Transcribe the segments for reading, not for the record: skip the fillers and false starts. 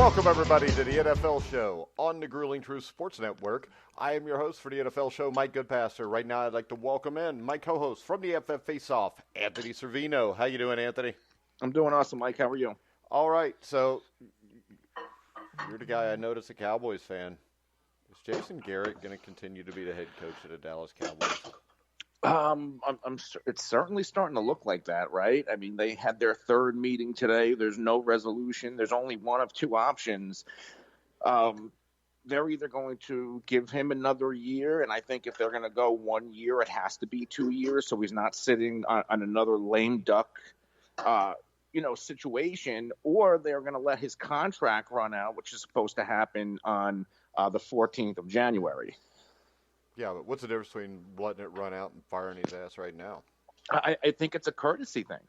Welcome, everybody, to the NFL Show on the Grueling Truth Sports Network. I am your host for the NFL Show, Mike Goodpaster. Right now, I'd like to welcome in my co-host from the FF Face-Off, Anthony Cervino. How you doing, Anthony? I'm doing awesome, Mike. How are you? All right, so you're the guy I noticed, a Cowboys fan. Is Jason Garrett going to continue to be the head coach of the Dallas Cowboys? It's certainly starting to look like that, right? I mean, they had their third meeting today. There's no resolution. There's only one of two options. They're either going to give him another year, and I think if they're going to go 1 year, it has to be 2 years, so he's not sitting on another lame duck, situation, or they're going to let his contract run out, which is supposed to happen on the 14th of January. Yeah, but what's the difference between letting it run out and firing his ass right now? I think it's a courtesy thing.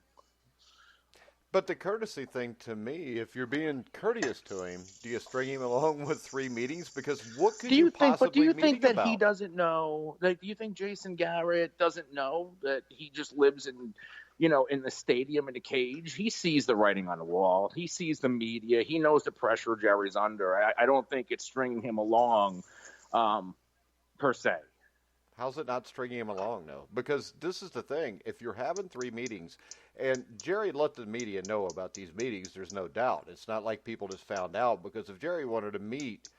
But the courtesy thing, to me, if you're being courteous to him, do you string him along with 3 meetings? Because what could you possibly do you think that about? He doesn't know? Like, do you think Jason Garrett doesn't know that he just lives in the stadium in a cage? He sees the writing on the wall. He sees the media. He knows the pressure Jerry's under. I don't think it's stringing him along. Per se. How's it not stringing him along, though? Because this is the thing. If you're having 3 meetings, and Jerry let the media know about these meetings, there's no doubt. It's not like people just found out, because if Jerry wanted to meet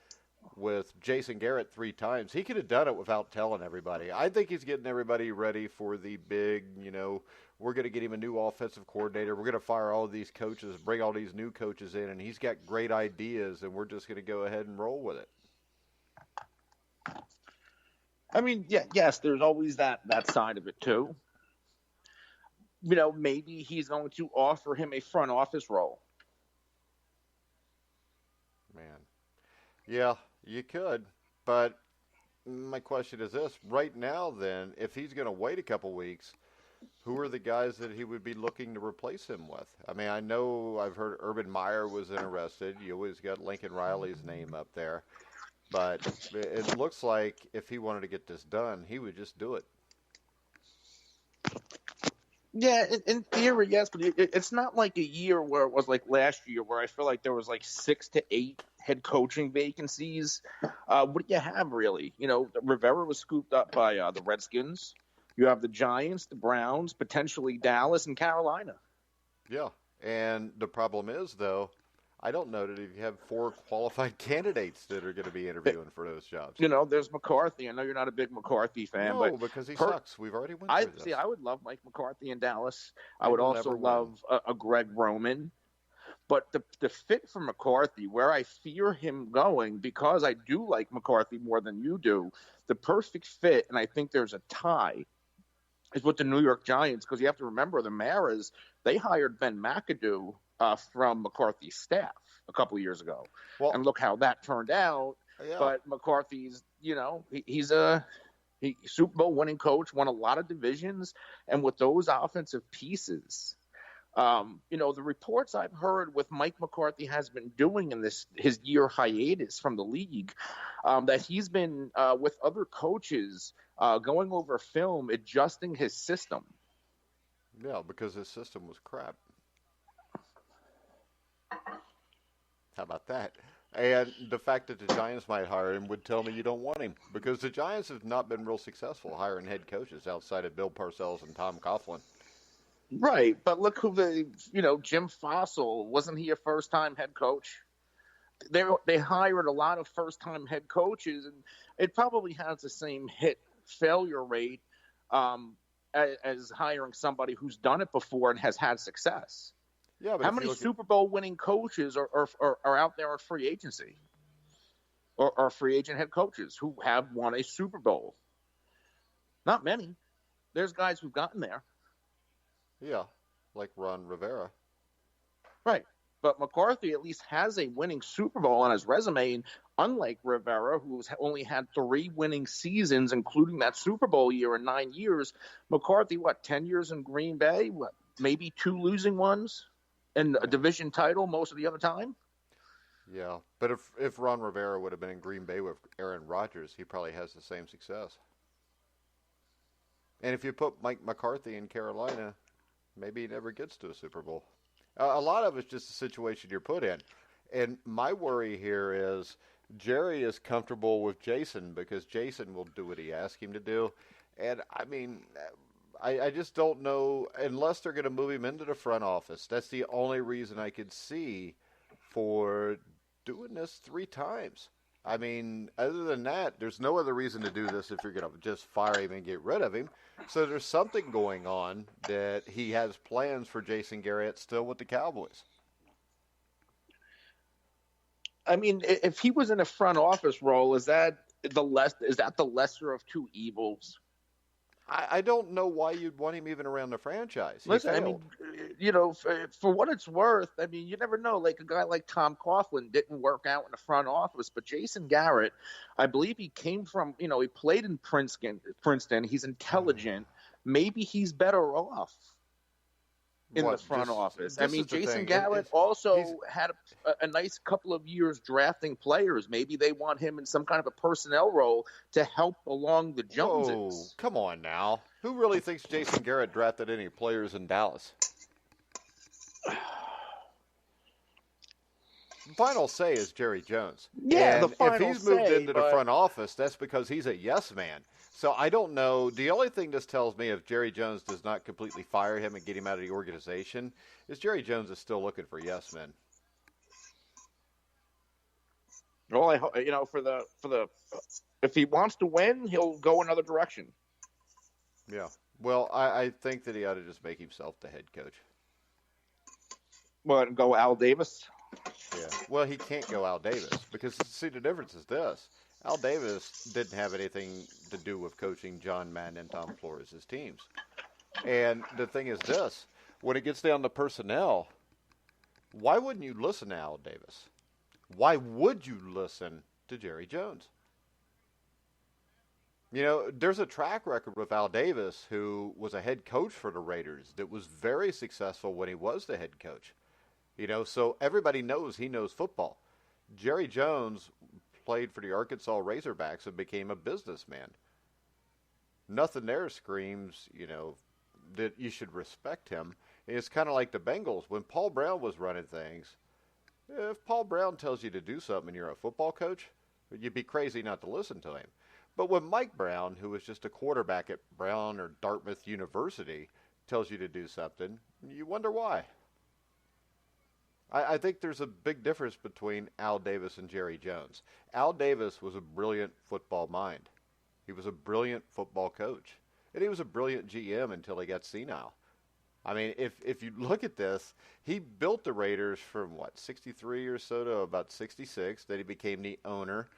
with Jason Garrett 3 times, he could have done it without telling everybody. I think he's getting everybody ready for the big, we're going to get him a new offensive coordinator. We're going to fire all of these coaches, bring all these new coaches in, and he's got great ideas, and we're just going to go ahead and roll with it. I mean, yes, there's always that side of it, too. Maybe he's going to offer him a front office role. Man. Yeah, you could. But my question is this. Right now, then, if he's going to wait a couple weeks, who are the guys that he would be looking to replace him with? I mean, I know I've heard Urban Meyer was interested. You always got Lincoln Riley's name up there. But it looks like if he wanted to get this done, he would just do it. Yeah, in theory, yes, but it's not like a year where it was like last year where I feel like there was like 6 to 8 head coaching vacancies. What do you have, really? Rivera was scooped up by the Redskins. You have the Giants, the Browns, potentially Dallas, and Carolina. Yeah, and the problem is, though, I don't know that if you have 4 qualified candidates that are going to be interviewing for those jobs. There's McCarthy. I know you're not a big McCarthy fan. No, but because he sucks. We've already went through this. See, I would love Mike McCarthy in Dallas. I would also love a Greg Roman. But the fit for McCarthy, where I fear him going, because I do like McCarthy more than you do, the perfect fit, and I think there's a tie, is with the New York Giants, because you have to remember the Maras, they hired Ben McAdoo from McCarthy's staff a couple of years ago. Well, and look how that turned out. Yeah. But McCarthy's, he's a Super Bowl winning coach, won a lot of divisions. And with those offensive pieces, the reports I've heard with Mike McCarthy has been doing in his year hiatus from the league, that he's been with other coaches going over film, adjusting his system. Yeah, because his system was crap. How about that? And the fact that the Giants might hire him would tell me you don't want him, because the Giants have not been real successful hiring head coaches outside of Bill Parcells and Tom Coughlin. Right, but look who Jim Fossil, wasn't he a first-time head coach? They hired a lot of first-time head coaches, and it probably has the same hit-failure rate as hiring somebody who's done it before and has had success. Yeah, but how many Super Bowl winning coaches are out there in free agency or free agent head coaches who have won a Super Bowl? Not many. There's guys who've gotten there. Yeah, like Ron Rivera. Right. But McCarthy at least has a winning Super Bowl on his resume. And unlike Rivera, who's only had 3 winning seasons, including that Super Bowl year in 9 years, McCarthy, 10 years in Green Bay? Maybe 2 losing ones? And a division title most of the other time? Yeah, but if Ron Rivera would have been in Green Bay with Aaron Rodgers, he probably has the same success. And if you put Mike McCarthy in Carolina, maybe he never gets to a Super Bowl. A lot of it's just the situation you're put in. And my worry here is Jerry is comfortable with Jason because Jason will do what he asks him to do. And I mean, I just don't know unless they're going to move him into the front office. That's the only reason I could see for doing this 3 times. I mean, other than that, there's no other reason to do this if you're going to just fire him and get rid of him. So there's something going on that he has plans for Jason Garrett still with the Cowboys. I mean, if he was in a front office role, is that the lesser of two evils? I don't know why you'd want him even around the franchise. Listen, I mean, for what it's worth, I mean, you never know. Like a guy like Tom Coughlin didn't work out in the front office, but Jason Garrett, I believe he came from, he played in Princeton. He's intelligent. Maybe he's better off in the front office. I mean, Jason Garrett also had a nice couple of years drafting players. Maybe they want him in some kind of a personnel role to help along the Joneses. Whoa, come on now. Who really thinks Jason Garrett drafted any players in Dallas? Final say is Jerry Jones. Yeah, and the final if he's moved into but... the front office, that's because he's a yes man. So I don't know. The only thing this tells me, if Jerry Jones does not completely fire him and get him out of the organization, is Jerry Jones is still looking for yes men. Well, if he wants to win, he'll go another direction. Yeah. Well, I think that he ought to just make himself the head coach. Well, go Al Davis. Yeah. Well, he can't go Al Davis because, see, the difference is this. Al Davis didn't have anything to do with coaching John Madden and Tom Flores' teams. And the thing is this. When it gets down to personnel, why wouldn't you listen to Al Davis? Why would you listen to Jerry Jones? There's a track record with Al Davis, who was a head coach for the Raiders, that was very successful when he was the head coach. So everybody knows he knows football. Jerry Jones played for the Arkansas Razorbacks and became a businessman. Nothing there screams, that you should respect him. And it's kind of like the Bengals. When Paul Brown was running things, if Paul Brown tells you to do something and you're a football coach, you'd be crazy not to listen to him. But when Mike Brown, who was just a quarterback at Brown or Dartmouth University, tells you to do something, you wonder why. I think there's a big difference between Al Davis and Jerry Jones. Al Davis was a brilliant football mind. He was a brilliant football coach. And he was a brilliant GM until he got senile. I mean, if you look at this, he built the Raiders from, 63 or so to about 66. Then he became the owner.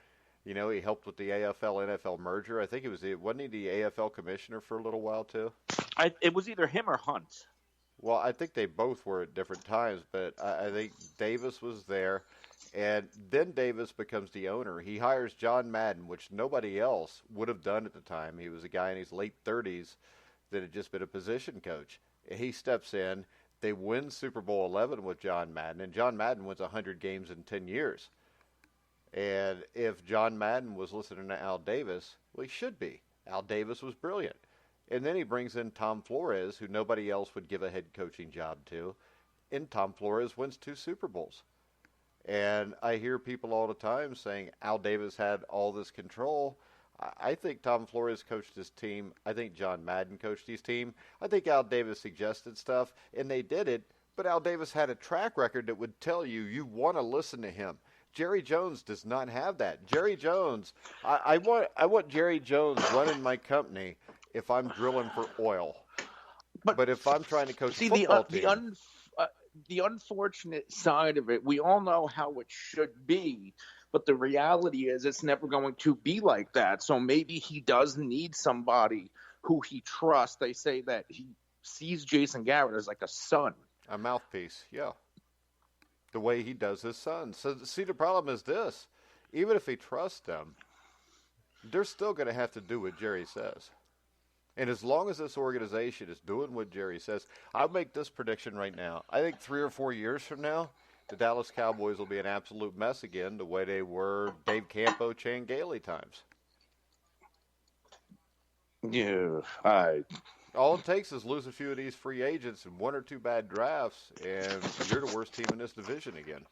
He helped with the AFL-NFL merger. I think wasn't he the AFL commissioner for a little while too? It was either him or Hunt. Well, I think they both were at different times, but I think Davis was there. And then Davis becomes the owner. He hires John Madden, which nobody else would have done at the time. He was a guy in his late 30s that had just been a position coach. He steps in. They win Super Bowl 11 with John Madden, and John Madden wins 100 games in 10 years. And if John Madden was listening to Al Davis, well, he should be. Al Davis was brilliant. And then he brings in Tom Flores, who nobody else would give a head coaching job to. And Tom Flores wins 2 Super Bowls. And I hear people all the time saying Al Davis had all this control. I think Tom Flores coached his team. I think John Madden coached his team. I think Al Davis suggested stuff, and they did it. But Al Davis had a track record that would tell you want to listen to him. Jerry Jones does not have that. Jerry Jones, I want Jerry Jones running my company if I'm drilling for oil. But if I'm trying to coach a football team. The unfortunate side of it, we all know how it should be, but the reality is it's never going to be like that. So maybe he does need somebody who he trusts. They say that he sees Jason Garrett as like a son. A mouthpiece, yeah. The way he does his son. So, see, the problem is this. Even if he trusts them, they're still going to have to do what Jerry says. And as long as this organization is doing what Jerry says, I'll make this prediction right now. I think 3 or 4 years from now, the Dallas Cowboys will be an absolute mess again, the way they were Dave Campo, Chan Gailey times. Yeah, all it takes is lose a few of these free agents and 1 or 2 bad drafts, and you're the worst team in this division again.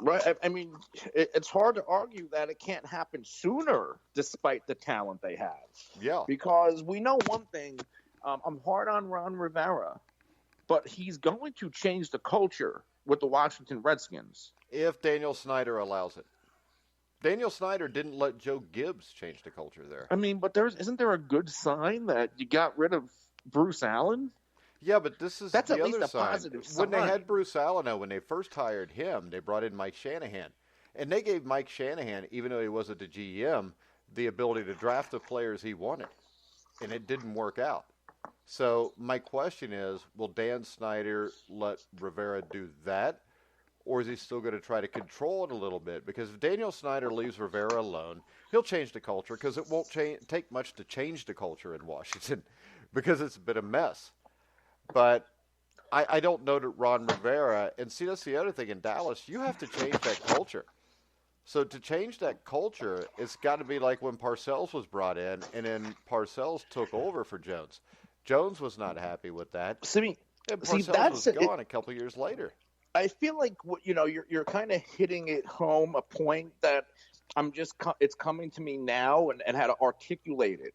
Right. I mean, it's hard to argue that it can't happen sooner, despite the talent they have. Yeah. Because we know one thing. I'm hard on Ron Rivera, but he's going to change the culture with the Washington Redskins. If Daniel Snyder allows it. Daniel Snyder didn't let Joe Gibbs change the culture there. I mean, but isn't there a good sign that you got rid of Bruce Allen? Yeah, but that's at the least other a side. positive sign. When they had Bruce Allen, when they first hired him, they brought in Mike Shanahan. And they gave Mike Shanahan, even though he wasn't the GM, the ability to draft the players he wanted. And it didn't work out. So my question is, will Dan Snyder let Rivera do that? Or is he still going to try to control it a little bit? Because if Daniel Snyder leaves Rivera alone, he'll change the culture because it won't take much to change the culture in Washington because it's been a mess. But I don't know that Ron Rivera, and see, that's the other thing in Dallas, you have to change that culture. So to change that culture, it's got to be like when Parcells was brought in, and then Parcells took over for Jones. Jones was not happy with that. And Parcells was gone a couple years later. I feel like you're kind of hitting it home, a point that it's coming to me now and how to articulate it.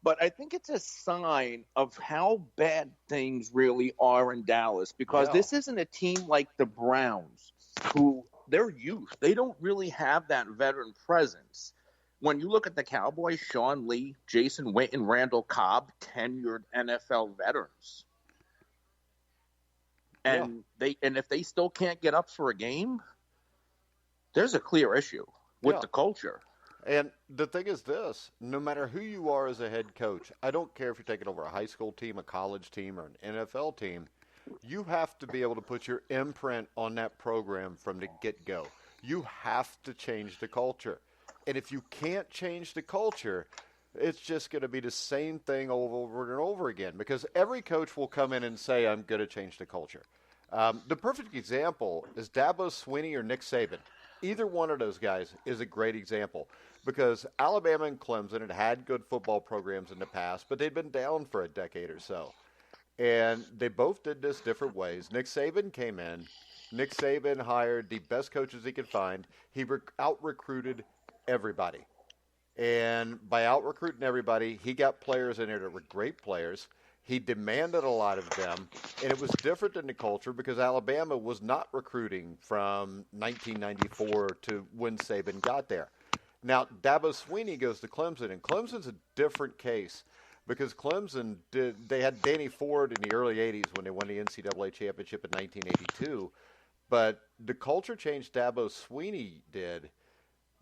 But I think it's a sign of how bad things really are in Dallas, because this isn't a team like the Browns, who they're youth. They don't really have that veteran presence. When you look at the Cowboys, Sean Lee, Jason Witten, Randall Cobb, tenured NFL veterans. And if they still can't get up for a game, there's a clear issue with the culture. And the thing is this, no matter who you are as a head coach, I don't care if you're taking over a high school team, a college team, or an NFL team, you have to be able to put your imprint on that program from the get-go. You have to change the culture. And if you can't change the culture, it's just going to be the same thing over and over again, because every coach will come in and say, I'm going to change the culture. The perfect example is Dabo Swinney or Nick Saban. Either one of those guys is a great example, because Alabama and Clemson had good football programs in the past, but they'd been down for a decade or so. And they both did this different ways. Nick Saban came in. Nick Saban hired the best coaches he could find. He out-recruited everybody. And by out-recruiting everybody, he got players in there that were great players. He demanded a lot of them, and it was different in the culture because Alabama was not recruiting from 1994 to when Saban got there. Now, Dabo Swinney goes to Clemson, and Clemson's a different case because Clemson they had Danny Ford in the early 80s when they won the NCAA championship in 1982, but the culture change Dabo Swinney did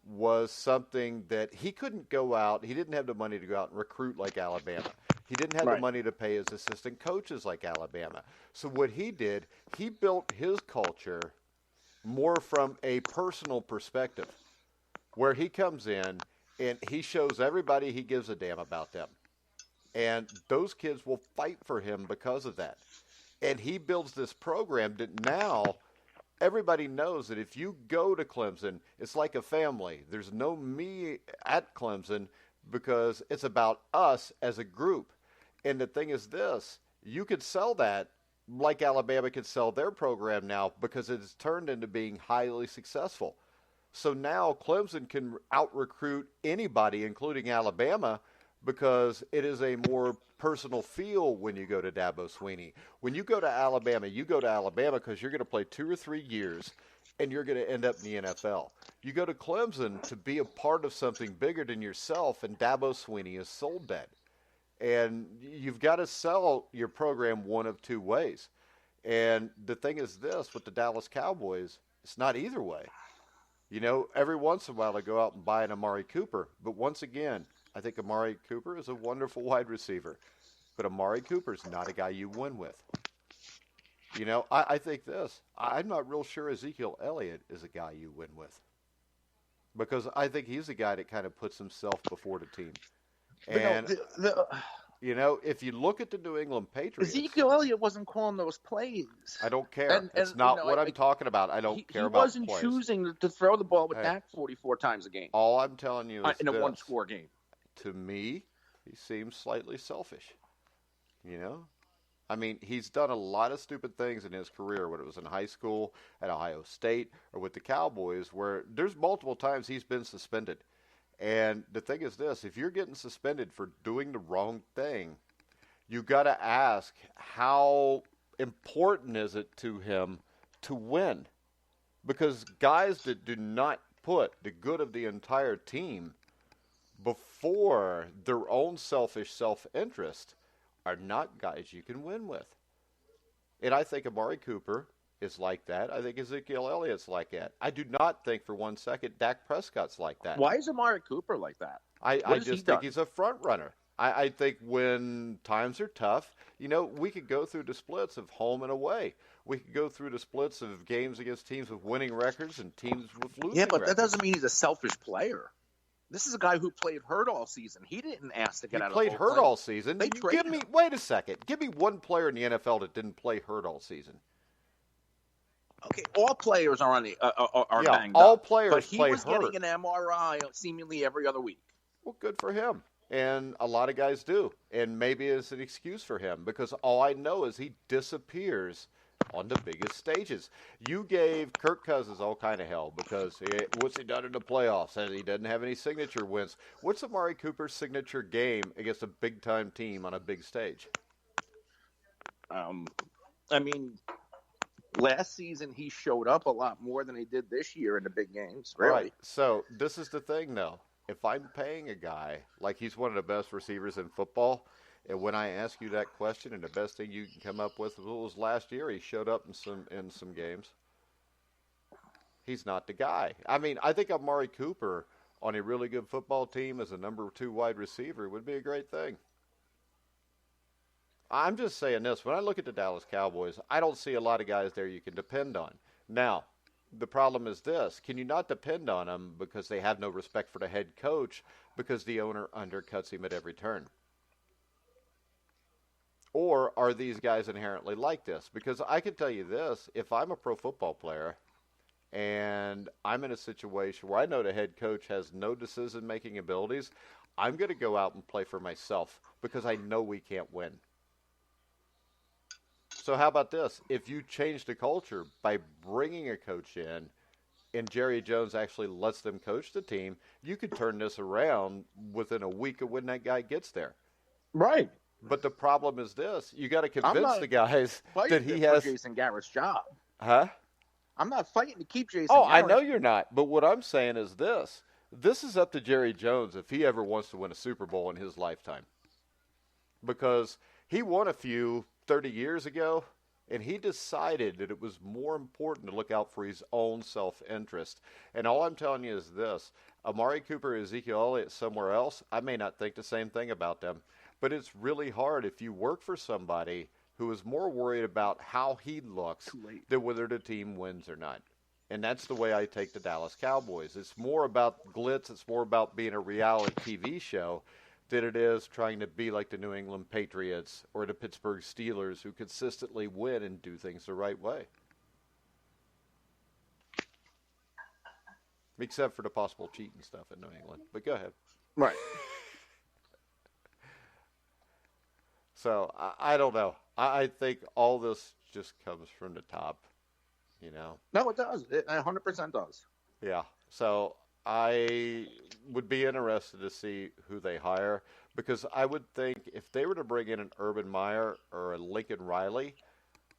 was something that he couldn't go out. He didn't have the money to go out and recruit like Alabama. He didn't have the money to pay his assistant coaches like Alabama. So what he did, he built his culture more from a personal perspective, where he comes in and he shows everybody he gives a damn about them. And those kids will fight for him because of that. And he builds this program that now everybody knows that if you go to Clemson, it's like a family. There's no me at Clemson because it's about us as a group. And the thing is this, you could sell that like Alabama could sell their program now because it's turned into being highly successful. So now Clemson can out-recruit anybody, including Alabama, because it is a more personal feel when you go to Dabo Swinney. When you go to Alabama because you're going to play 2 or 3 years and you're going to end up in the NFL. You go to Clemson to be a part of something bigger than yourself, and Dabo Swinney has sold that. And you've got to sell your program one of two ways. And the thing is this, with the Dallas Cowboys, it's not either way. You know, every once in a while they go out and buy an Amari Cooper. But once again, I think Amari Cooper is a wonderful wide receiver. But Amari Cooper's not a guy you win with. You know, I think this. I'm not real sure Ezekiel Elliott is a guy you win with. Because I think he's a guy that kind of puts himself before the team. And, you know, if you look at the New England Patriots. Ezekiel Elliott wasn't calling those plays. I don't care. That's not what I'm talking about. I don't care about plays. He wasn't choosing to throw the ball with Dak 44 times a game. All I'm telling you is in a one-score game. To me, he seems slightly selfish. You know? I mean, he's done a lot of stupid things in his career, whether it was in high school, at Ohio State, or with the Cowboys, where there's multiple times he's been suspended. And the thing is this, if you're getting suspended for doing the wrong thing, you got to ask, how important is it to him to win? Because guys that do not put the good of the entire team before their own selfish self-interest are not guys you can win with. And I think Amari Cooper is like that. I think Ezekiel Elliott's like that. I do not think for one second Dak Prescott's like that. Why is Amari Cooper like that? I just think he's a front runner. I think when times are tough, we could go through the splits of home and away. We could go through the splits of games against teams with winning records and teams with losing records. Yeah, but that doesn't mean he's a selfish player. This is a guy who played hurt all season. He didn't ask to get out of the played hurt all season. They traded him. Wait a second. Give me one player in the NFL that didn't play hurt all season. Okay, all players are banged up. All players but he play was hurt. getting an MRI seemingly every other week. Well, good for him. And a lot of guys do. And maybe it's an excuse for him because all I know is he disappears on the biggest stages. You gave Kirk Cousins all kind of hell because what's he done in the playoffs? And he doesn't have any signature wins. What's Amari Cooper's signature game against a big-time team on a big stage? Last season he showed up a lot more than he did this year in the big games. Really. Right. So this is the thing, though. If I'm paying a guy like he's one of the best receivers in football, and when I ask you that question, and the best thing you can come up with was last year, he showed up in some games. He's not the guy. I mean, I think Amari Cooper on a really good football team as a number 2 wide receiver would be a great thing. I'm just saying this. When I look at the Dallas Cowboys, I don't see a lot of guys there you can depend on. Now, the problem is this. Can you not depend on them because they have no respect for the head coach because the owner undercuts him at every turn? Or are these guys inherently like this? Because I can tell you this. If I'm a pro football player and I'm in a situation where I know the head coach has no decision-making abilities, I'm going to go out and play for myself because I know we can't win. So how about this? If you change the culture by bringing a coach in and Jerry Jones actually lets them coach the team, you could turn this around within a week of when that guy gets there. Right. But the problem is this. You got to convince the guys that he has Jason Garrett's job. Huh? I'm not fighting to keep Jason Garrett. I know you're not. But what I'm saying is this. This is up to Jerry Jones if he ever wants to win a Super Bowl in his lifetime. Because he won a few 30 years ago, and he decided that it was more important to look out for his own self-interest. And all I'm telling you is this. Amari Cooper, Ezekiel Elliott, somewhere else, I may not think the same thing about them. But it's really hard if you work for somebody who is more worried about how he looks than whether the team wins or not. And that's the way I take the Dallas Cowboys. It's more about glitz. It's more about being a reality TV show than it is trying to be like the New England Patriots or the Pittsburgh Steelers who consistently win and do things the right way. Except for the possible cheating stuff in New England. But go ahead. Right. So, I don't know. I think all this just comes from the top, No, it does. It 100% does. Yeah. So, I would be interested to see who they hire because I would think if they were to bring in an Urban Meyer or a Lincoln Riley,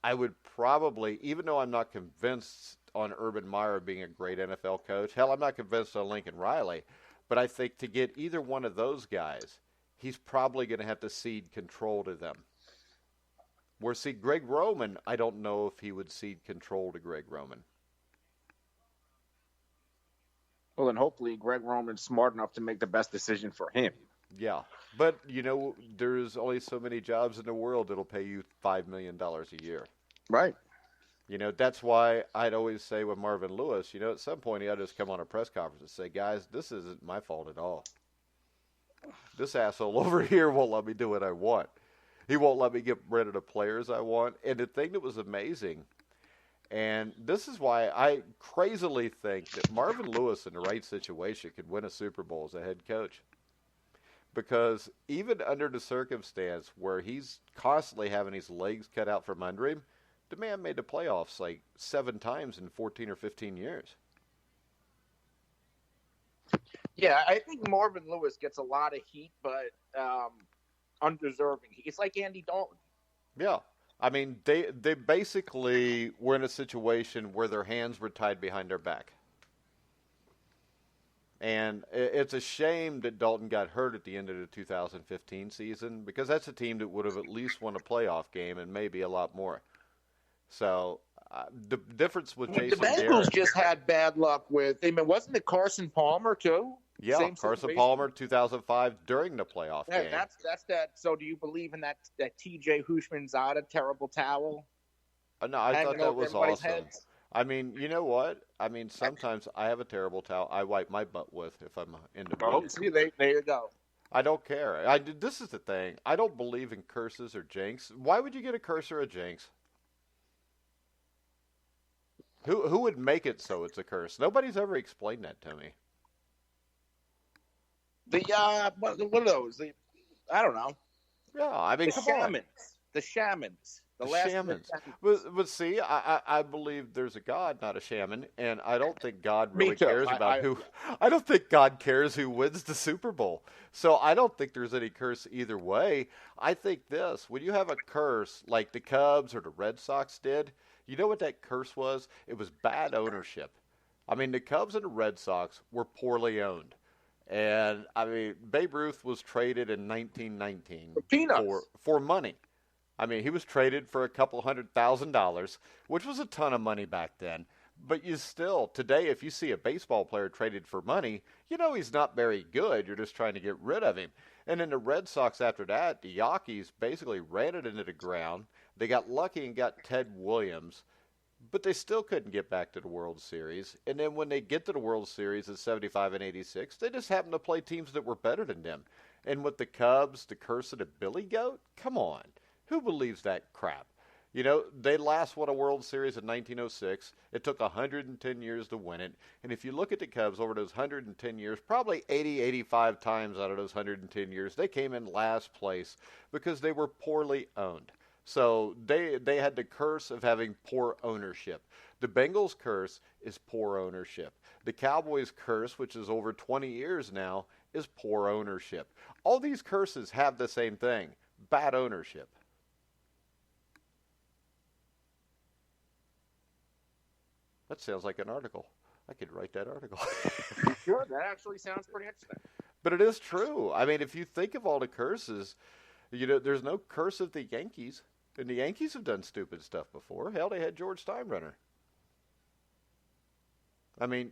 I would probably, even though I'm not convinced on Urban Meyer being a great NFL coach, hell, I'm not convinced on Lincoln Riley, but I think to get either one of those guys, he's probably going to have to cede control to them. Where, see, Greg Roman, I don't know if he would cede control to Greg Roman. Well, then hopefully Greg Roman's smart enough to make the best decision for him. Yeah, but, there's only so many jobs in the world that'll pay you $5 million a year. Right. That's why I'd always say with Marvin Lewis, at some point he ought to just come on a press conference and say, guys, this isn't my fault at all. This asshole over here won't let me do what I want. He won't let me get rid of the players I want. And the thing that was amazing, and this is why I crazily think that Marvin Lewis in the right situation could win a Super Bowl as a head coach. because even under the circumstance where he's constantly having his legs cut out from under him, the man made the playoffs like 7 times in 14 or 15 years. Yeah, I think Marvin Lewis gets a lot of heat, but undeserving. It's like Andy Dalton. Yeah. I mean, they basically were in a situation where their hands were tied behind their back. And it's a shame that Dalton got hurt at the end of the 2015 season, because that's a team that would have at least won a playoff game and maybe a lot more. So the difference with Jason the Bengals Garrett, just had bad luck with. I mean, wasn't it Carson Palmer too? Yeah, Same Carson situation? Palmer, 2005, during the playoff game. That's that. So, do you believe in that T.J. Hushmanzada terrible towel? No, I thought that was awesome. Heads? I mean, you know what? I mean, sometimes I have a terrible towel I wipe my butt with if I'm in the mood. Oh, see, there you go. I don't care. This is the thing. I don't believe in curses or jinx. Why would you get a curse or a jinx? Who would make it so it's a curse? Nobody's ever explained that to me. What are those? I don't know. Yeah, I mean, come on. The shamans. Shamans. But see, I believe there's a God, not a shaman, and I don't think God really cares about who. I don't think God cares who wins the Super Bowl. So I don't think there's any curse either way. I think this: when you have a curse like the Cubs or the Red Sox did, you know what that curse was? It was bad ownership. I mean, the Cubs and the Red Sox were poorly owned. And, I mean, Babe Ruth was traded in 1919 for money. I mean, he was traded for a couple $100,000, which was a ton of money back then. But you still, today, if you see a baseball player traded for money, you know he's not very good. You're just trying to get rid of him. And then the Red Sox after that, the Yankees basically ran it into the ground. They got lucky and got Ted Williams, but they still couldn't get back to the World Series. And then when they get to the World Series in 75 and 86, they just happen to play teams that were better than them. And with the Cubs, the curse of the Billy Goat? Come on. Who believes that crap? You know, they last won a World Series in 1906. It took 110 years to win it. And if you look at the Cubs over those 110 years, probably 80, 85 times out of those 110 years, they came in last place because they were poorly owned. So they had the curse of having poor ownership. The Bengals' curse is poor ownership. The Cowboys' curse, which is over 20 years now, is poor ownership. All these curses have the same thing: bad ownership. That sounds like an article. I could write that article. Sure, that actually sounds pretty interesting. But it is true. I mean, if you think of all the curses, you know, there's no curse of the Yankees. And the Yankees have done stupid stuff before. Hell, they had George Steinbrenner. I mean,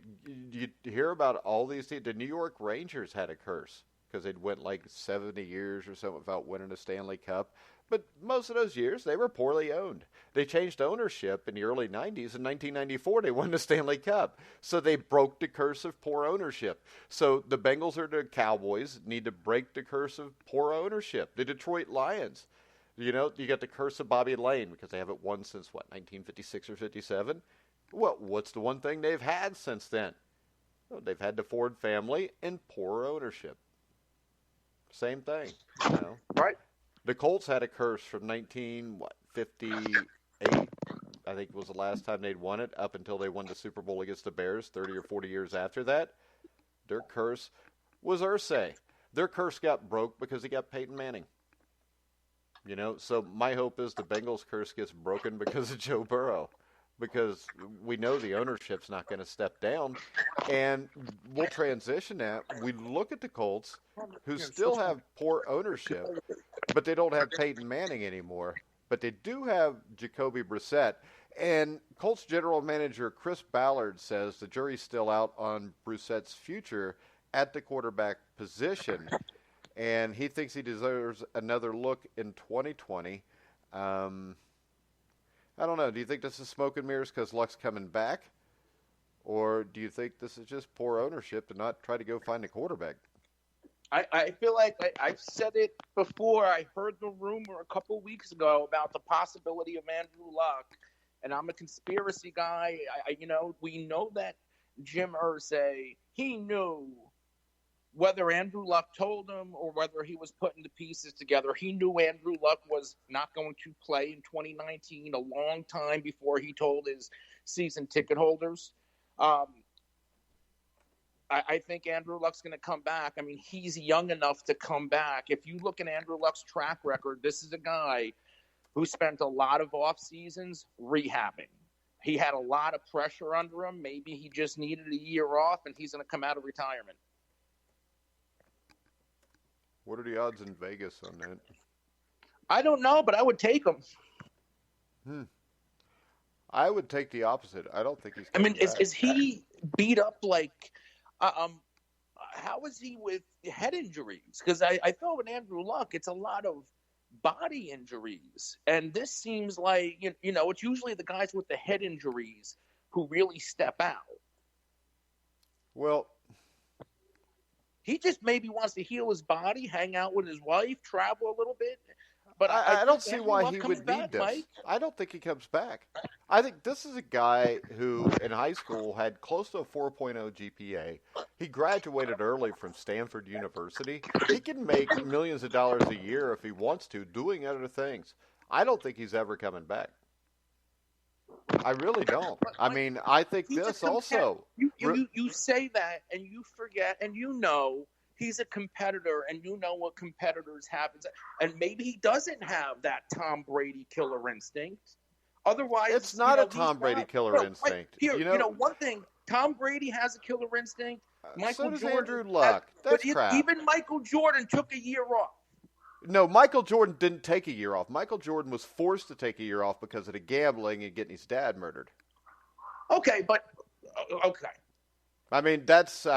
you hear about all these teams. The New York Rangers had a curse because they'd went like 70 years or so without winning a Stanley Cup. But most of those years, they were poorly owned. They changed ownership in the early 90s. In 1994, they won the Stanley Cup. So they broke the curse of poor ownership. So the Bengals or the Cowboys need to break the curse of poor ownership. The Detroit Lions, you know, you got the curse of Bobby Lane because they haven't won since, 1956 or 57? Well, what's the one thing they've had since then? Well, they've had the Ford family and poor ownership. Same thing, you know. Right. The Colts had a curse from 1958, I think was the last time they'd won it, up until they won the Super Bowl against the Bears 30 or 40 years after that. Their curse was Irsay. Their curse got broke because he got Peyton Manning. You know, so my hope is the Bengals' curse gets broken because of Joe Burrow, because we know the ownership's not going to step down, and we'll transition that. We look at the Colts, who still have poor ownership, but they don't have Peyton Manning anymore. But they do have Jacoby Brissett, and Colts general manager Chris Ballard says the jury's still out on Brissett's future at the quarterback position, and he thinks he deserves another look in 2020. I don't know. Do you think this is smoke and mirrors because Luck's coming back? Or do you think this is just poor ownership to not try to go find a quarterback? I feel like I've said it before. I heard the rumor a couple weeks ago about the possibility of Andrew Luck, and I'm a conspiracy guy. We know that Jim Irsay, he knew whether Andrew Luck told him or whether he was putting the pieces together, he knew Andrew Luck was not going to play in 2019 a long time before he told his season ticket holders. I think Andrew Luck's going to come back. I mean, he's young enough to come back. If you look at Andrew Luck's track record, this is a guy who spent a lot of off seasons rehabbing. He had a lot of pressure under him. Maybe he just needed a year off, and he's going to come out of retirement. What are the odds in Vegas on that? I don't know, but I would take him. I would take the opposite. I don't think he's. I mean, is he beat up like? How is he with head injuries? Because I thought with Andrew Luck, it's a lot of body injuries, and this seems like it's usually the guys with the head injuries who really step out. Well, he just maybe wants to heal his body, hang out with his wife, travel a little bit. But I don't see why he would need this. Mike. I don't think he comes back. I think this is a guy who, in high school, had close to a 4.0 GPA. He graduated early from Stanford University. He can make millions of dollars a year if he wants to, doing other things. I don't think he's ever coming back. I really don't. I mean, I think this also. You say that, and you forget, and he's a competitor, and what competitors have. And maybe he doesn't have that Tom Brady killer instinct. Otherwise, it's not a Tom Brady killer instinct. One thing, Tom Brady has a killer instinct. So does Andrew Luck. That's crap. Even Michael Jordan took a year off. No, Michael Jordan didn't take a year off. Michael Jordan was forced to take a year off because of the gambling and getting his dad murdered. Okay, but okay. I mean, that's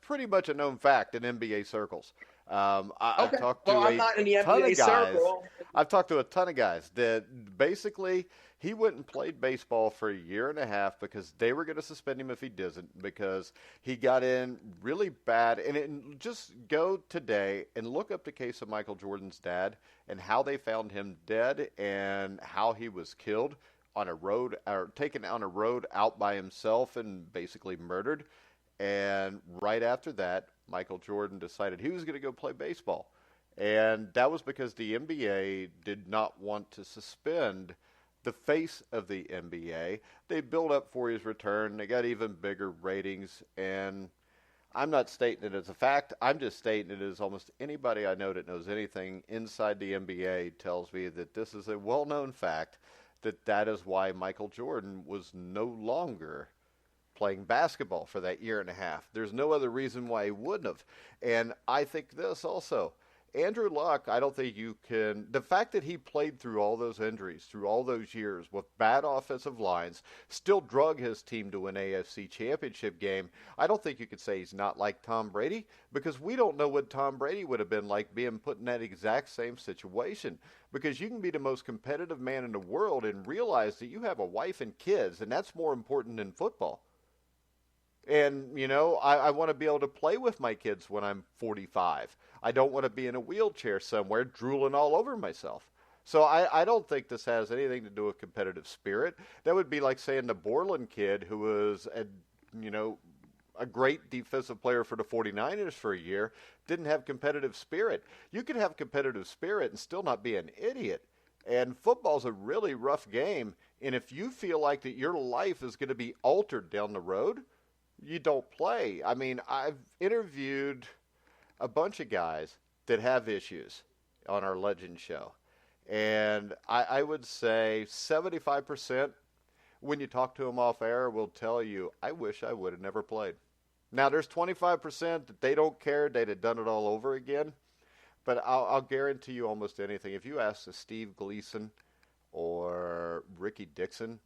pretty much a known fact in NBA circles. I've talked to I'm not in the NBA circle. I've talked to a ton of guys that basically he went and played baseball for a year and a half because they were going to suspend him if he doesn't, because he got in really bad. And just go today and look up the case of Michael Jordan's dad and how they found him dead and how he was killed on a road, or taken on a road out by himself and basically murdered. And right after that, Michael Jordan decided he was going to go play baseball. And that was because the NBA did not want to suspend the face of the NBA. They built up for his return. They got even bigger ratings. And I'm not stating it as a fact. I'm just stating it as almost anybody I know that knows anything inside the NBA tells me that this is a well-known fact, that is why Michael Jordan was no longer playing basketball for that year and a half. There's no other reason why he wouldn't have. And I think this also. Andrew Luck, I don't think you can. The fact that he played through all those injuries, through all those years with bad offensive lines, still drug his team to an AFC championship game, I don't think you could say he's not like Tom Brady, because we don't know what Tom Brady would have been like being put in that exact same situation. Because you can be the most competitive man in the world and realize that you have a wife and kids, and that's more important than football. And, I want to be able to play with my kids when I'm 45. I don't want to be in a wheelchair somewhere drooling all over myself. So I don't think this has anything to do with competitive spirit. That would be like saying the Borland kid who was, a great defensive player for the 49ers for a year, didn't have competitive spirit. You can have competitive spirit and still not be an idiot. And football's a really rough game. And if you feel like that your life is going to be altered down the road, you don't play. I mean, I've interviewed a bunch of guys that have issues on our Legend show. And I would say 75%, when you talk to them off air, will tell you, I wish I would have never played. Now, there's 25% that they don't care. They'd have done it all over again. But I'll guarantee you almost anything. If you ask Steve Gleason or Ricky Dixon,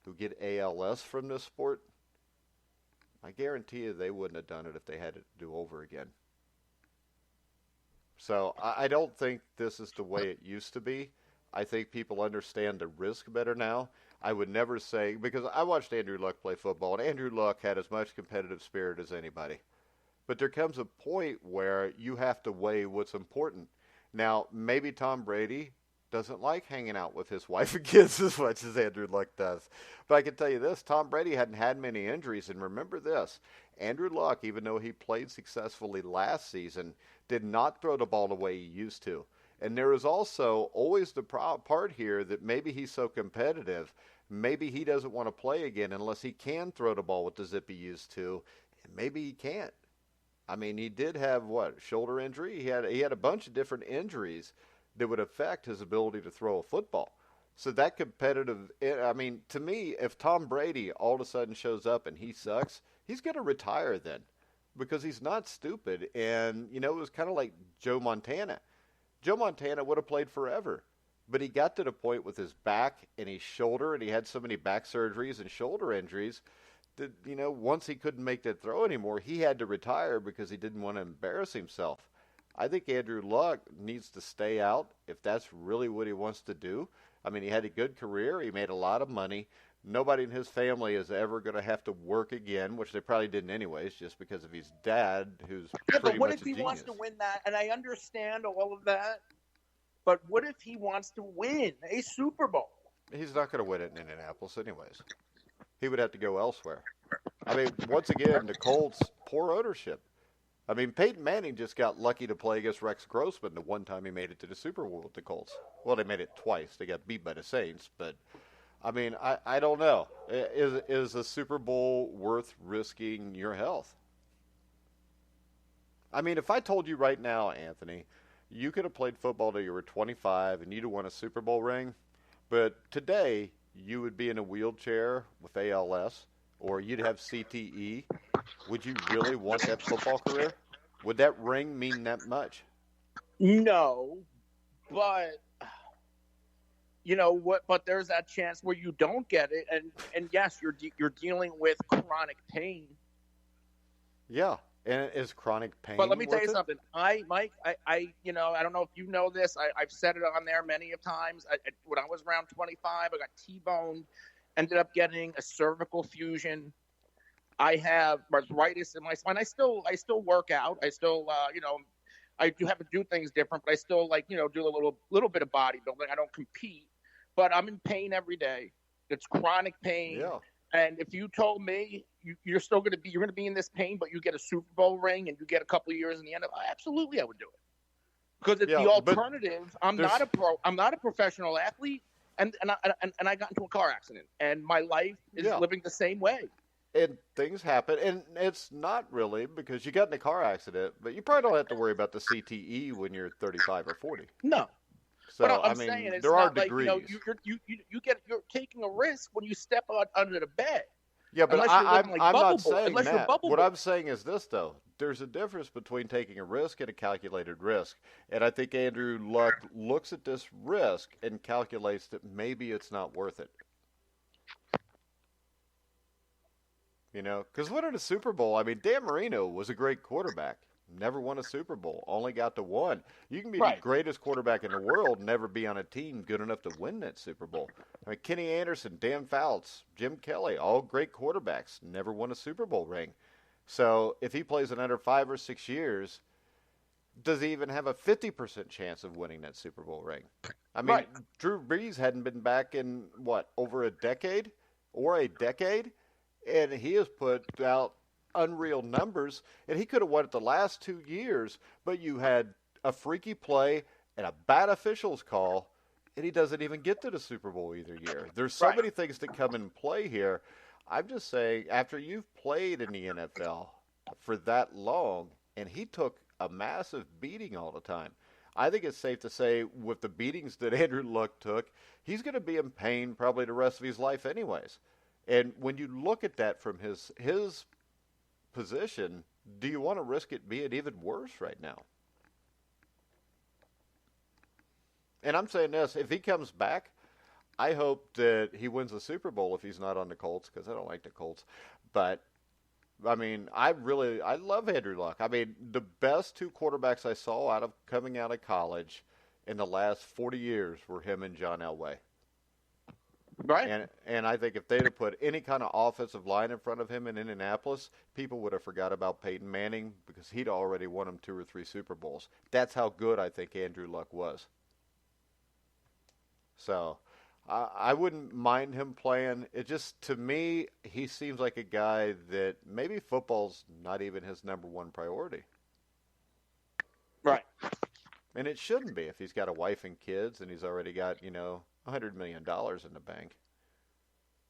who get ALS from this sport, I guarantee you they wouldn't have done it if they had to do over again. So I don't think this is the way it used to be. I think people understand the risk better now. I would never say, because I watched Andrew Luck play football, and Andrew Luck had as much competitive spirit as anybody. But there comes a point where you have to weigh what's important. Now, maybe Tom Brady doesn't like hanging out with his wife and kids as much as Andrew Luck does. But I can tell you this, Tom Brady hadn't had many injuries, and remember this, Andrew Luck, even though he played successfully last season, did not throw the ball the way he used to. And there is also always the part here that maybe he's so competitive, maybe he doesn't want to play again unless he can throw the ball with the zip he used to, and maybe he can't. I mean, he did have, shoulder injury? He had a bunch of different injuries that would affect his ability to throw a football. So that competitive, I mean, to me, if Tom Brady all of a sudden shows up and he sucks, he's going to retire then because he's not stupid. And, it was kind of like Joe Montana. Joe Montana would have played forever, but he got to the point with his back and his shoulder, and he had so many back surgeries and shoulder injuries that, once he couldn't make that throw anymore, he had to retire because he didn't want to embarrass himself. I think Andrew Luck needs to stay out if that's really what he wants to do. I mean, he had a good career. He made a lot of money. Nobody in his family is ever going to have to work again, which they probably didn't anyways, just because of his dad, who's pretty much a genius. But what if he wants to win that? And I understand all of that. But what if he wants to win a Super Bowl? He's not going to win it in Indianapolis anyways. He would have to go elsewhere. I mean, once again, the Colts, poor ownership. I mean, Peyton Manning just got lucky to play against Rex Grossman the one time he made it to the Super Bowl with the Colts. Well, they made it twice. They got beat by the Saints. But, I mean, I don't know. Is a Super Bowl worth risking your health? I mean, if I told you right now, Anthony, you could have played football till you were 25 and you'd have won a Super Bowl ring, but today you would be in a wheelchair with ALS or you'd have CTE, would you really want that football career? Would that ring mean that much? No, but what? But there's that chance where you don't get it, and yes, you're dealing with chronic pain. Yeah, and is chronic pain? But let me tell you it? something. Mike, I don't know if you know this. I've said it on there many of times. When I was around 25, I got T-boned. Ended up getting a cervical fusion. I have arthritis in my spine. I still work out. I still, I do have to do things different, but I still do a little bit of bodybuilding. I don't compete, but I'm in pain every day. It's chronic pain. Yeah. And if you told me you're going to be in this pain, but you get a Super Bowl ring and you get a couple of years in the end, absolutely I would do it. Because it's the alternative. I'm not a professional athlete. And I got into a car accident, and my life is living the same way. And things happen, and it's not really because you got in a car accident, but you probably don't have to worry about the CTE when you're 35 or 40. No. So, but I'm saying it's there are not degrees. You're taking a risk when you step out under the bed. Yeah, but I'm not saying that. What I'm saying is this, though. There's a difference between taking a risk and a calculated risk. And I think Andrew Luck looks at this risk and calculates that maybe it's not worth it. Because winning a Super Bowl, I mean, Dan Marino was a great quarterback. Never won a Super Bowl. Only got to one. You can be the greatest quarterback in the world and never be on a team good enough to win that Super Bowl. I mean, Kenny Anderson, Dan Fouts, Jim Kelly, all great quarterbacks. Never won a Super Bowl ring. So if he plays another 5 or 6 years, does he even have a 50% chance of winning that Super Bowl ring? I mean, Drew Brees hadn't been back in, over a decade? And he has put out unreal numbers, and he could have won it the last 2 years, but you had a freaky play and a bad officials call, and he doesn't even get to the Super Bowl either year. There's so many things that come in play here. I'm just saying, after you've played in the NFL for that long, and he took a massive beating all the time, I think it's safe to say with the beatings that Andrew Luck took, he's going to be in pain probably the rest of his life anyways. And when you look at that from his position, do you want to risk it being even worse right now? And I'm saying this, if he comes back, I hope that he wins the Super Bowl if he's not on the Colts, because I don't like the Colts. But, I mean, I love Andrew Luck. I mean, the best two quarterbacks I saw coming out of college in the last 40 years were him and John Elway. Right. And I think if they'd have put any kind of offensive line in front of him in Indianapolis, people would have forgot about Peyton Manning because he'd already won him 2 or 3 Super Bowls. That's how good I think Andrew Luck was. So I wouldn't mind him playing. It just, to me, he seems like a guy that maybe football's not even his number one priority. Right. And it shouldn't be if he's got a wife and kids and he's already got, $100 million in the bank.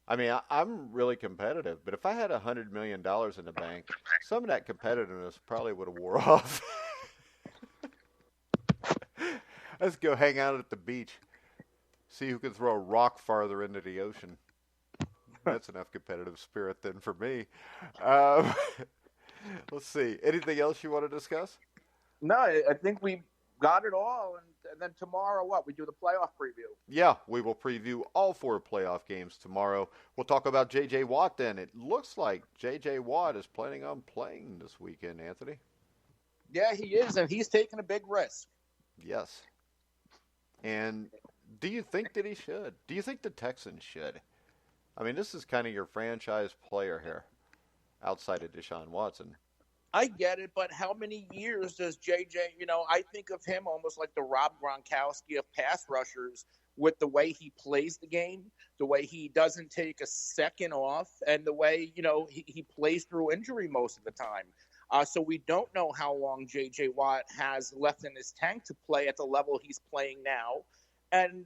I mean, I'm really competitive, but if I had $100 million in the bank, some of that competitiveness probably would have wore off. Let's go hang out at the beach. See who can throw a rock farther into the ocean. That's enough competitive spirit then for me. Um, let's see. Anything else you want to discuss? No, I think we got it all. And then tomorrow, what? We do the playoff preview. Yeah, we will preview all 4 playoff games tomorrow. We'll talk about J.J.Watt then. It looks like J.J.Watt is planning on playing this weekend, Anthony. Yeah, he is, and he's taking a big risk. Yes. And do you think that he should? Do you think the Texans should? I mean, this is kind of your franchise player here, outside of Deshaun Watson. I get it, but how many years does JJ, I think of him almost like the Rob Gronkowski of pass rushers with the way he plays the game, the way he doesn't take a second off, and the way, he plays through injury most of the time. So we don't know how long J.J. Watt has left in his tank to play at the level he's playing now. And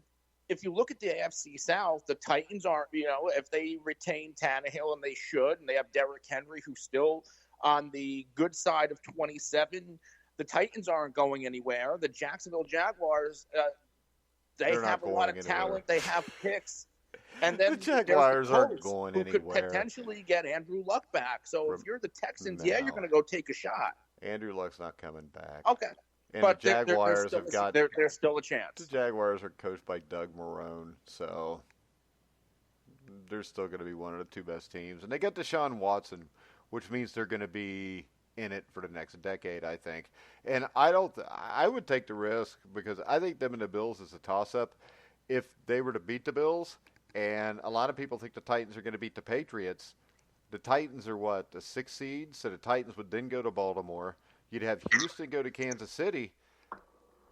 if you look at the AFC South, the Titans aren't, if they retain Tannehill, and they should, and they have Derrick Henry, who's still on the good side of 27, the Titans aren't going anywhere. The Jacksonville Jaguars, they have a lot of talent. They have picks. And then the Jaguars aren't going anywhere. Who could potentially get Andrew Luck back. So if you're the Texans, you're going to go take a shot. Andrew Luck's not coming back. Okay. And but the Jaguars have got... There's still a chance. The Jaguars are coached by Doug Marrone, so they're still going to be one of the 2 best teams. And they got Deshaun Watson, which means they're going to be in it for the next decade, I think. And I would take the risk because I think them and the Bills is a toss-up. If they were to beat the Bills, and a lot of people think the Titans are going to beat the Patriots, the Titans are what, the 6th seed? So the Titans would then go to Baltimore. You'd have Houston go to Kansas City.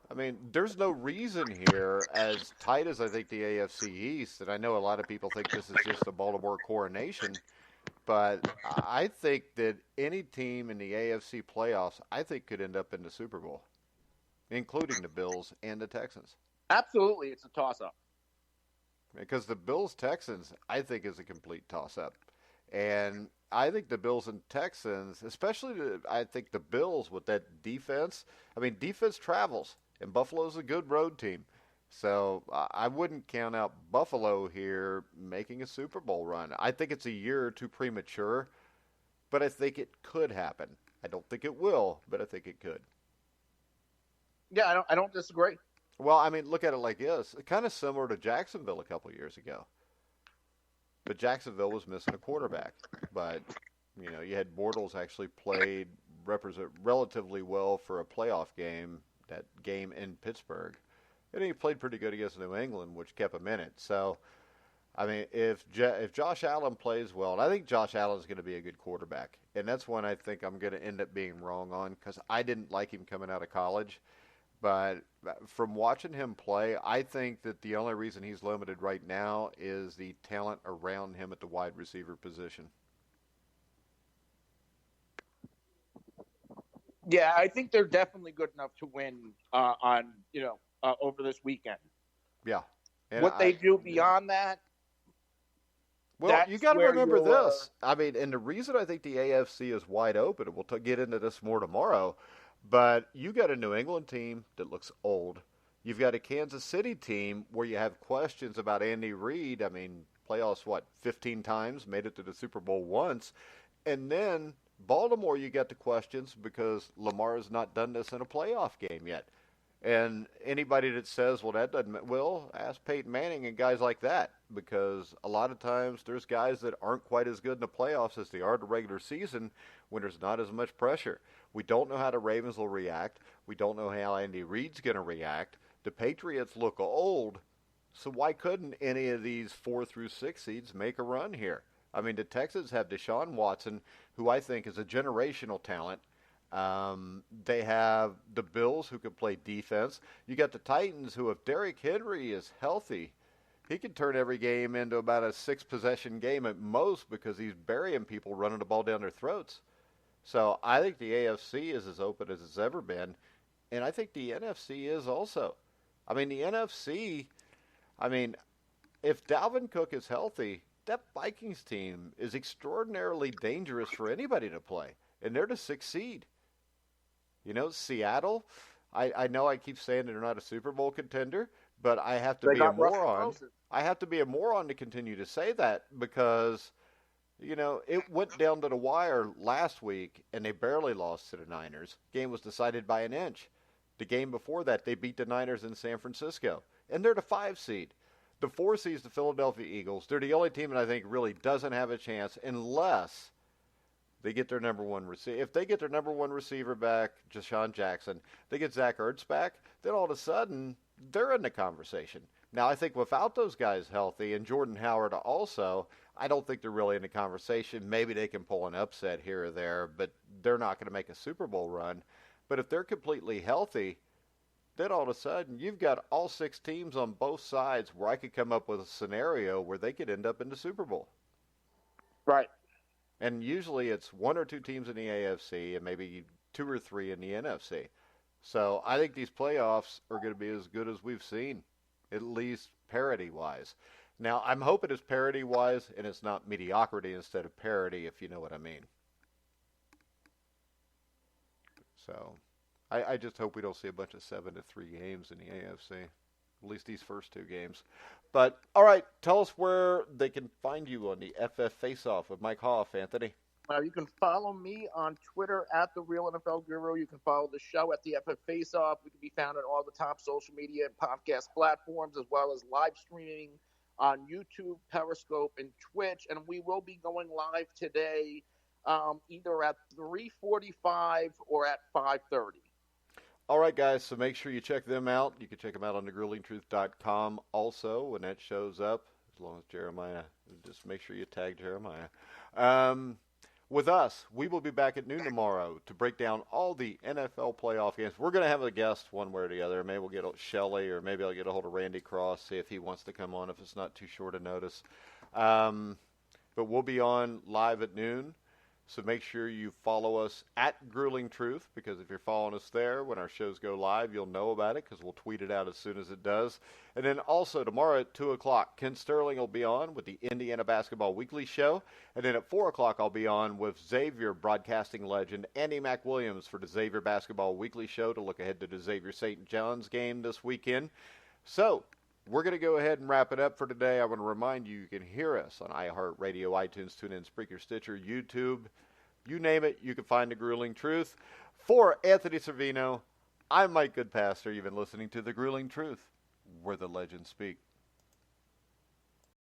I mean, there's no reason here, as tight as I think the AFC East, and I know a lot of people think this is just a Baltimore coronation, but I think that any team in the AFC playoffs, I think, could end up in the Super Bowl, including the Bills and the Texans. Absolutely, it's a toss-up. Because the Bills-Texans, I think, is a complete toss-up. And I think the Bills and Texans, especially I think the Bills with that defense, I mean, defense travels, and Buffalo's a good road team. So I wouldn't count out Buffalo here making a Super Bowl run. I think it's a year or two premature, but I think it could happen. I don't think it will, but I think it could. Yeah, I don't disagree. Well, I mean, look at it like this. It's kind of similar to Jacksonville a couple of years ago. But Jacksonville was missing a quarterback. But, you had Bortles actually played relatively well for a playoff game, that game in Pittsburgh. And he played pretty good against New England, which kept him in it. So, I mean, if Josh Allen plays well, and I think Josh Allen is going to be a good quarterback, and that's one I think I'm going to end up being wrong on because I didn't like him coming out of college. But from watching him play, I think that the only reason he's limited right now is the talent around him at the wide receiver position. Yeah, I think they're definitely good enough to win over this weekend. Yeah. And what they do beyond that. Well, you got to remember this. I mean, and the reason I think the AFC is wide open, and we'll get into this more tomorrow, but you got a New England team that looks old. You've got a Kansas City team where you have questions about Andy Reid. I mean, playoffs, 15 times, made it to the Super Bowl once. And then Baltimore, you got the questions because Lamar has not done this in a playoff game yet. And anybody that says, well, that doesn't, well, ask Peyton Manning and guys like that, because a lot of times there's guys that aren't quite as good in the playoffs as they are in the regular season when there's not as much pressure. We don't know how the Ravens will react. We don't know how Andy Reid's going to react. The Patriots look old, so why couldn't any of these 4 through 6 seeds make a run here? I mean, the Texans have Deshaun Watson, who I think is a generational talent. They have the Bills, who can play defense. You got the Titans, who, if Derrick Henry is healthy, he could turn every game into about a 6-possession game at most because he's burying people running the ball down their throats. So I think the AFC is as open as it's ever been, and I think the NFC is also. I mean, the NFC, if Dalvin Cook is healthy, that Vikings team is extraordinarily dangerous for anybody to play, and they're the 6th seed. Seattle, I know I keep saying they're not a Super Bowl contender, but I have to be a moron. I have to be a moron to continue to say that because, it went down to the wire last week, and they barely lost to the Niners. Game was decided by an inch. The game before that, they beat the Niners in San Francisco, and they're the 5 seed. The 4 seed is the Philadelphia Eagles. They're the only team that I think really doesn't have a chance unless they get their number one receiver. If they get their number one receiver back, Deshaun Jackson, they get Zach Ertz back, then all of a sudden they're in the conversation. Now, I think without those guys healthy and Jordan Howard also, I don't think they're really in the conversation. Maybe they can pull an upset here or there, but they're not going to make a Super Bowl run. But if they're completely healthy, then all of a sudden you've got all 6 teams on both sides where I could come up with a scenario where they could end up in the Super Bowl. Right. And usually it's 1 or 2 teams in the AFC and maybe 2 or 3 in the NFC. So I think these playoffs are going to be as good as we've seen, at least parity-wise. Now, I'm hoping it's parity-wise and it's not mediocrity instead of parity, if you know what I mean. So I just hope we don't see a bunch of 7-3 games in the AFC, at least these first 2 games. But, all right, tell us where they can find you on the FF Face-Off with Mike Hoff, Anthony. You can follow me on Twitter at The Real NFL Guru. You can follow the show at the FF Face-Off. We can be found on all the top social media and podcast platforms, as well as live streaming on YouTube, Periscope, and Twitch. And we will be going live today either at 3:45 or at 5:30. All right, guys, so make sure you check them out. You can check them out on thegruelingtruth.com also when that shows up, as long as Jeremiah, just make sure you tag Jeremiah. With us, we will be back at noon tomorrow to break down all the NFL playoff games. We're going to have a guest one way or the other. Maybe we'll get Shelley, or maybe I'll get a hold of Randy Cross, see if he wants to come on, if it's not too short a notice. But we'll be on live at noon. So make sure you follow us at Grueling Truth, because if you're following us there, when our shows go live, you'll know about it because we'll tweet it out as soon as it does. And then also tomorrow at 2 o'clock, Ken Sterling will be on with the Indiana Basketball Weekly Show. And then at 4 o'clock, I'll be on with Xavier broadcasting legend Andy McWilliams for the Xavier Basketball Weekly Show to look ahead to the Xavier St. John's game this weekend. So we're going to go ahead and wrap it up for today. I want to remind you, you can hear us on iHeartRadio, iTunes, TuneIn, Spreaker, Stitcher, YouTube. You name it, you can find The Grueling Truth. For Anthony Cervino, I'm Mike Goodpaster. You've been listening to The Grueling Truth, where the legends speak.